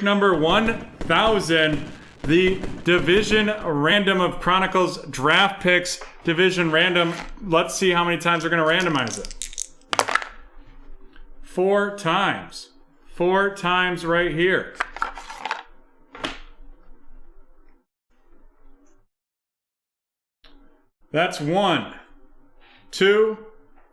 Number 1000, the division random of Chronicles draft picks. Division random. Let's see how many times we're going to randomize it. 4 times. 4 times right here. That's 1, 2,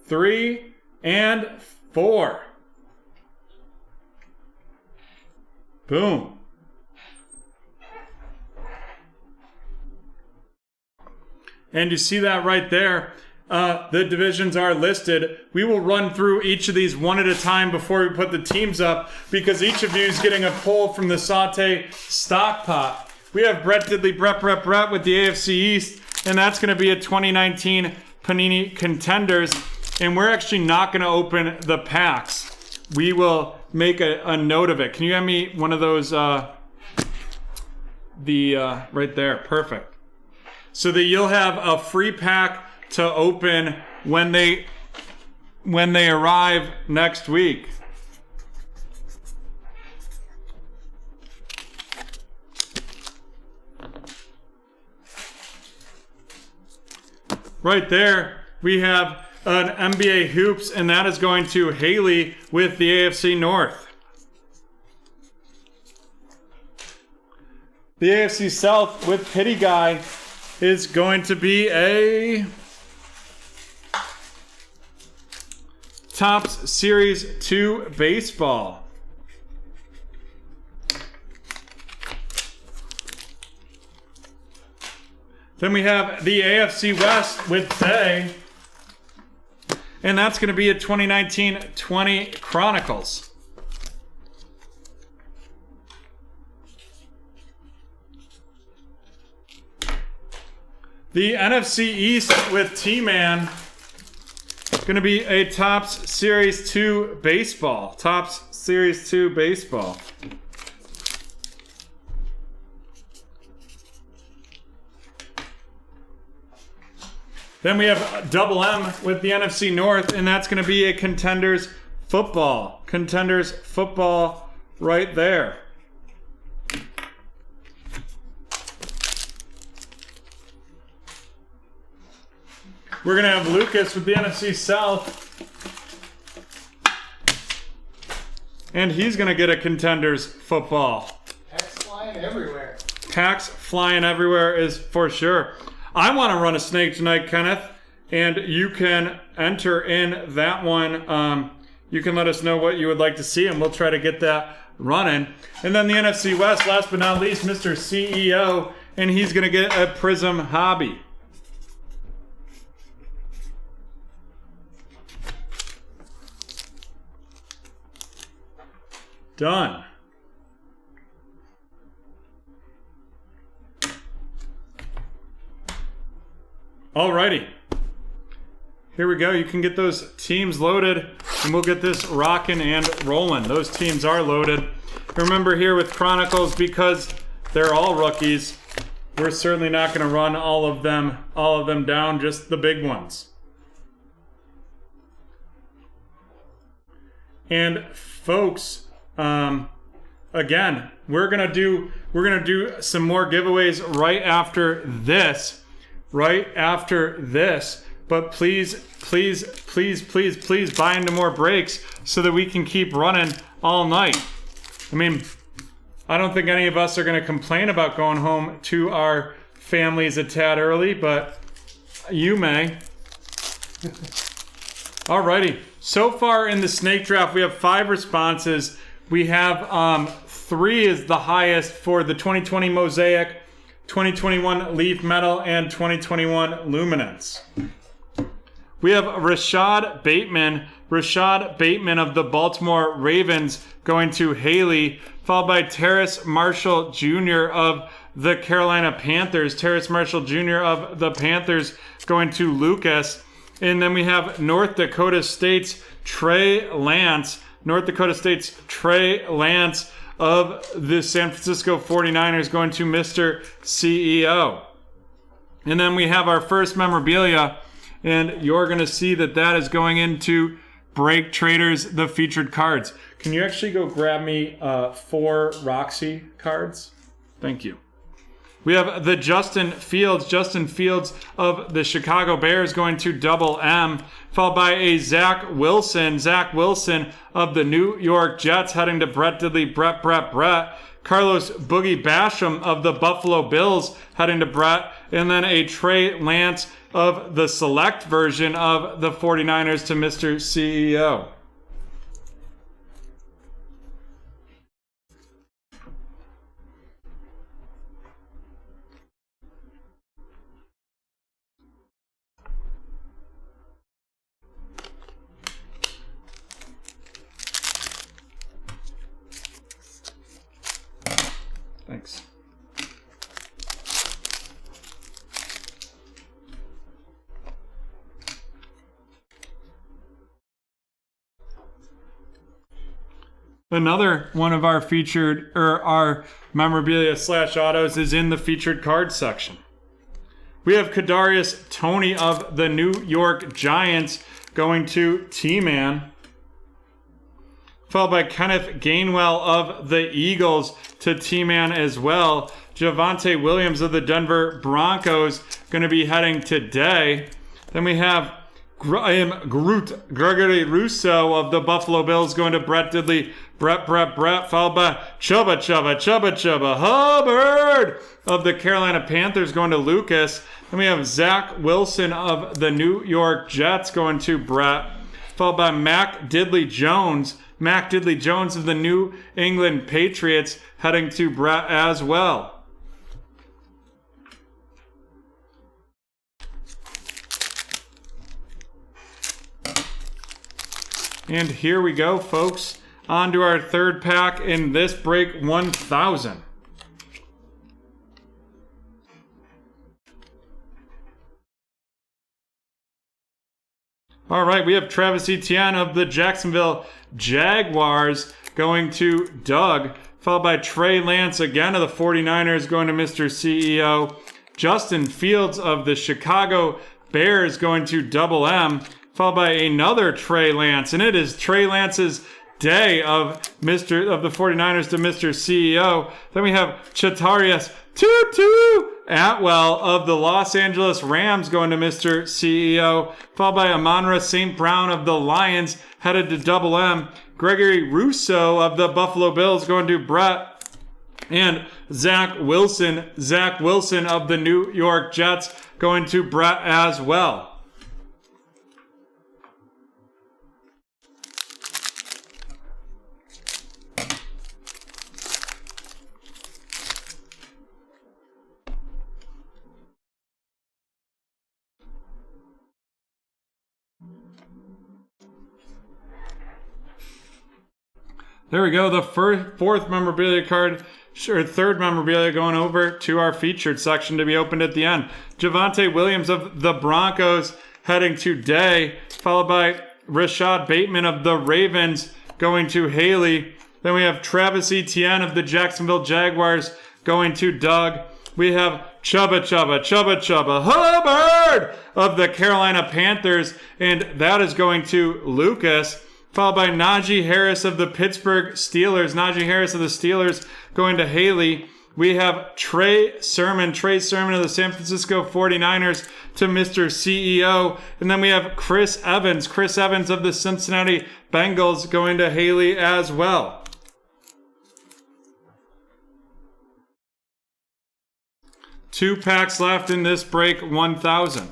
3, and 4. Boom. And you see that right there. The divisions are listed. We will run through each of these one at a time before we put the teams up, because each of you is getting a pull from the Saute stock pot. We have Brett Diddley, Brett with the AFC East, and that's going to be a 2019 Panini Contenders. And we're actually not going to open the packs. We will make a note of it. Can you have me one of those, right there, perfect. So that you'll have a free pack to open when they arrive next week. Right there, we have an NBA Hoops, and that is going to Haley with the AFC North. The AFC South with Pity Guy is going to be a Topps Series 2 Baseball. Then we have the AFC West with Day, and that's going to be a 2019-20 Chronicles. The NFC East with T-Man, going to be a Topps Series 2 Baseball. Topps Series 2 Baseball. Then we have Double M with the NFC North, and that's going to be a Contenders Football. Contenders Football right there. We're going to have Lucas with the NFC South. And he's going to get a Contenders Football. Packs flying everywhere. Packs flying everywhere is for sure. I want to run a snake tonight, Kenneth. And you can enter in that one. You can let us know what you would like to see, and we'll try to get that running. And then the NFC West, last but not least, Mr. CEO. And he's going to get a Prism Hobby. Done. Alrighty. Here we go. You can get those teams loaded, and we'll get this rocking and rolling. Those teams are loaded. Remember, here with Chronicles, because they're all rookies, we're certainly not going to run all of them down, just the big ones. And folks, again, we're gonna do some more giveaways right after this. But please buy into more breaks so that we can keep running all night. I mean, I don't think any of us are going to complain about going home to our families a tad early, but you may. Alrighty. So far in the snake draft, we have 5 responses. We have 3 is the highest for the 2020 Mosaic, 2021 Leaf Metal, and 2021 Luminance. We have Rashad Bateman of the Baltimore Ravens going to Haley, followed by Terrace Marshall Jr. of the Carolina Panthers. Terrace Marshall Jr. of the Panthers going to Lucas. And then we have North Dakota State's Trey Lance of the San Francisco 49ers going to Mr. CEO. And then we have our first memorabilia, and you're going to see that is going into BreakTraders, the featured cards. Can you actually go grab me 4 Roxy cards? Thank you. We have the Justin Fields of the Chicago Bears going to double M, followed by a Zach Wilson of the New York Jets heading to Brett Diddley, Brett. Carlos Boogie Basham of the Buffalo Bills heading to Brett, and then a Trey Lance of the select version of the 49ers to Mr. CEO. Thanks. Another one of our featured, or our memorabilia / autos is in the featured cards section. We have Kadarius Toney of the New York Giants going to T-Man, followed by Kenneth Gainwell of the Eagles to T-Man as well. Javonte Williams of the Denver Broncos going to be heading today. Then we have Gregory Rousseau of the Buffalo Bills going to Brett Diddley, Brett, followed by Chubba Hubbard of the Carolina Panthers going to Lucas. Then we have Zach Wilson of the New York Jets going to Brett, followed by Mac Diddley Jones of the New England Patriots heading to Brett as well. And here we go, folks. On to our third pack in this break 1000. All right, we have Travis Etienne of the Jacksonville Jaguars going to Doug, followed by Trey Lance again of the 49ers going to Mr. CEO. Justin Fields of the Chicago Bears going to Double M, followed by another Trey Lance, and it is Trey Lance's day of the 49ers to Mr. CEO. Then we have Chatarius Tutu Atwell of the Los Angeles Rams going to Mr. CEO, followed by Amon-Ra St. Brown of the Lions headed to Double M. Gregory Rousseau of the Buffalo Bills going to Brett, and Zach Wilson of the New York Jets going to Brett as well. There we go, the fourth memorabilia card, or third memorabilia going over to our featured section to be opened at the end. Javonte Williams of the Broncos heading to Day, followed by Rashad Bateman of the Ravens going to Haley. Then we have Travis Etienne of the Jacksonville Jaguars going to Doug. We have Chubba Hubbard of the Carolina Panthers, and that is going to Lucas, followed by Najee Harris of the Pittsburgh Steelers. Najee Harris of the Steelers going to Haley. We have Trey Sermon of the San Francisco 49ers to Mr. CEO. And then we have Chris Evans of the Cincinnati Bengals going to Haley as well. Two packs left in this break 1000.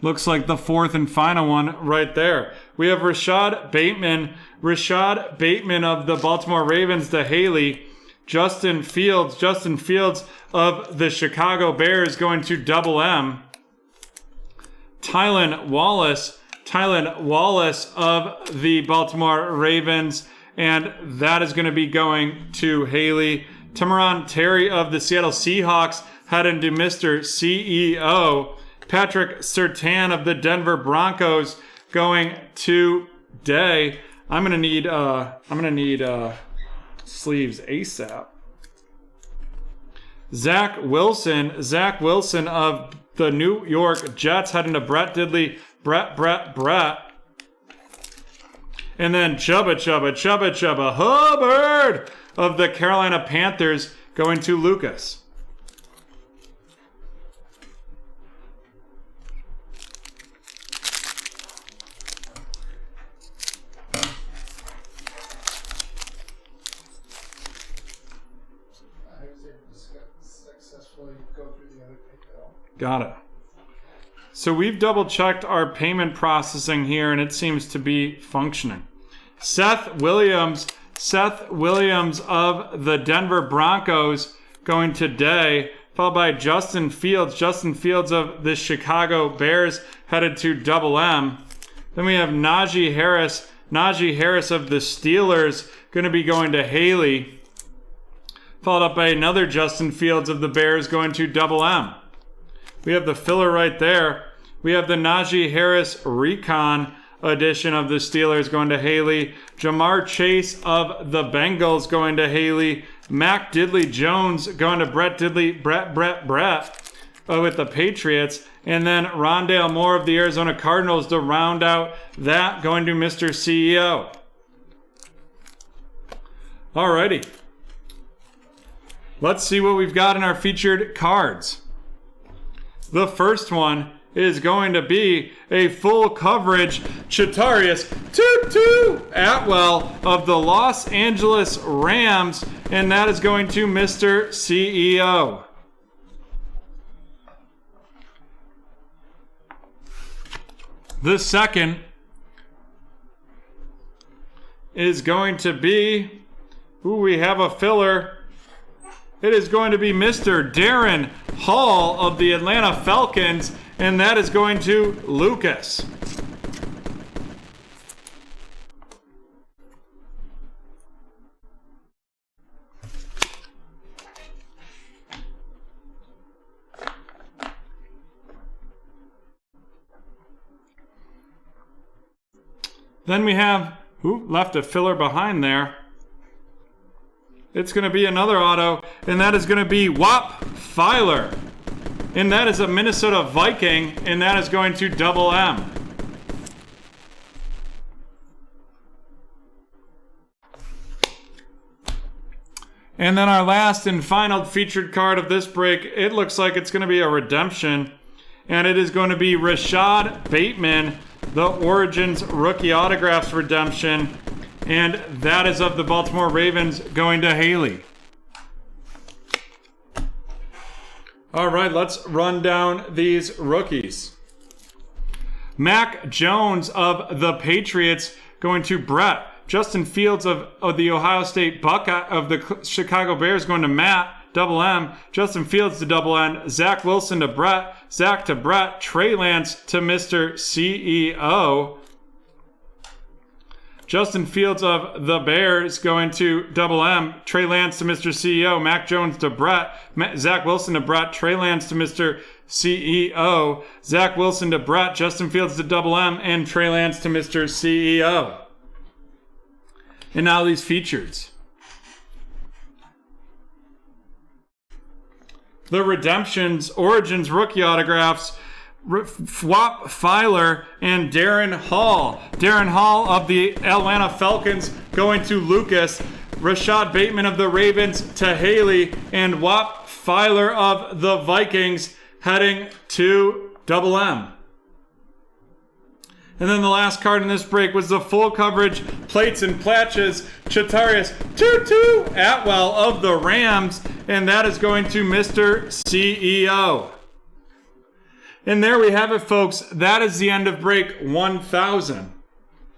Looks like the fourth and final one right there. We have Rashad Bateman of the Baltimore Ravens to Haley. Justin Fields of the Chicago Bears going to Double M. Tylan Wallace of the Baltimore Ravens, and that is going to be going to Haley. Tamaron Terry of the Seattle Seahawks heading to Mr. CEO. Patrick Surtain of the Denver Broncos going to Day. I'm gonna need sleeves ASAP. Zach Wilson of the New York Jets heading to Brett Diddley, Brett. And then Chubba Hubbard of the Carolina Panthers going to Lucas. Successfully go through the other PayPal. Got it. So we've double checked our payment processing here and it seems to be functioning. Seth Williams of the Denver Broncos going today, followed by Justin Fields of the Chicago Bears headed to Double M. Then we have Najee Harris of the Steelers going to be going to Haley, followed up by another Justin Fields of the Bears going to Double M. We have the filler right there. We have the Najee Harris Recon edition of the Steelers going to Haley. Jamar Chase of the Bengals going to Haley. Mac Diddley Jones going to Brett Diddley, Brett with the Patriots. And then Rondale Moore of the Arizona Cardinals to round out that going to Mr. CEO. Alrighty. Let's see what we've got in our featured cards. The first one is going to be a full coverage Chatarius Tutu Atwell of the Los Angeles Rams, and that is going to Mr. CEO. The second is going to be, we have a filler. It is going to be Mr. Darren Hall of the Atlanta Falcons, and that is going to Lucas. Then we have, left a filler behind there. It's going to be another auto, and that is going to be Whop Filer. And that is a Minnesota Viking, and that is going to Double M. And then our last and final featured card of this break, it looks like it's going to be a redemption, and it is going to be Rashad Bateman, the Origins Rookie Autographs redemption. And that is of the Baltimore Ravens going to Haley. All right, let's run down these rookies. Mac Jones of the Patriots going to Brett. Justin Fields of the Ohio State Buckeye of the Chicago Bears going to Matt, Double M. Justin Fields to Double N. Zach Wilson to Brett. Zach to Brett. Trey Lance to Mr. CEO. Justin Fields of the Bears going to Double M. Trey Lance to Mr. CEO. Mac Jones to Brett. Zach Wilson to Brett. Trey Lance to Mr. CEO. Zach Wilson to Brett. Justin Fields to Double M. And Trey Lance to Mr. CEO. And now these features. The Redemptions, Origins Rookie Autographs, Whop Filer, and Darren Hall. Darren Hall of the Atlanta Falcons going to Lucas. Rashad Bateman of the Ravens to Haley. And Whop Filer of the Vikings heading to Double M. And then the last card in this break was the full coverage plates and platches Chatarius Tutu Atwell of the Rams. And that is going to Mr. CEO. And there we have it, folks. That is the end of break 1000.